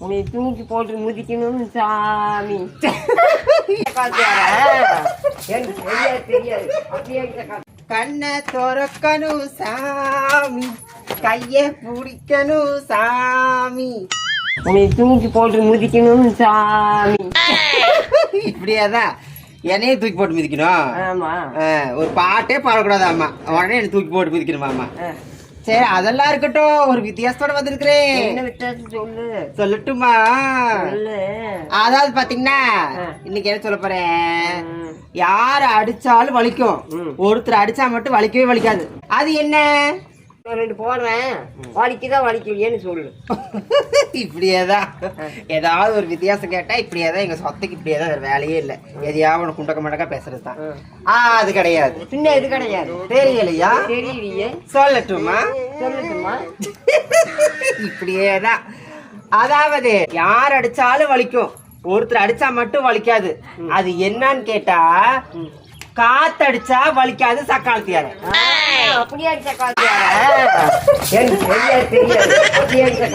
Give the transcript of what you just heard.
உன்னை தூக்கி போட்டு முதிக்கணும் சாமி. எனக்கு தெரியாது அப்படியே கண்ணை துறக்கணும் சாமி, கைய பிடிக்கணும் சாமி, உன்னை தூக்கி போட்டு முதிக்கணும் சாமி. இப்படியாதான் என்னையே தூக்கி போட்டு மிதிக்கணும். ஆமா, ஒரு பாட்டே பாடக்கூடாதாம்மா, உடனே என்ன தூக்கி போட்டு மிதிக்கணுமாம்மா. சரி அதெல்லாம் இருக்கட்டும், ஒரு வித்தியாசத்தோட வந்திருக்கிறேன். என்ன வித்தியாசம் சொல்லு. சொல்லட்டுமா? அதாவது பாத்தீங்கன்னா இன்னைக்கு என்ன சொல்ல போறேன், யார அடிச்சாலும் வலிக்கும், ஒருத்தர் அடிச்சா மட்டும் வலிக்கவே வலிக்காது. அது என்ன? ரெண்டு போடுறேன், வலிக்குதான் வலிக்கலையேன்னு சொல்லு. இப்படியேதான் ஏதாவது ஒரு வித்தியாசம் கேட்டா இப்படியேதான், எங்க சொத்தைக்கு இப்படியேதான், வேற வேலையே இல்லை. எதையாவது குண்டக்க மண்டக்கா பேசுறதுதான். அது கிடையாது. பின்ன இது கிடையாது. தெரியலையா? தெரியலையே. சொல்லட்டுமா? சொல்லட்டுமா? இப்படியேதான். அதாவது யார் அடிச்சாலும் வலிக்கும், ஒருத்தர் அடிச்சா மட்டும் வலிக்காது. அது என்னன்னு கேட்டா, காத்தடிச்சா வலிக்காது சக்காலத்தியார. அப்படியே அடிச்ச காலத்தியார. எனக்கு தெரியாது அப்படியே அடிச்ச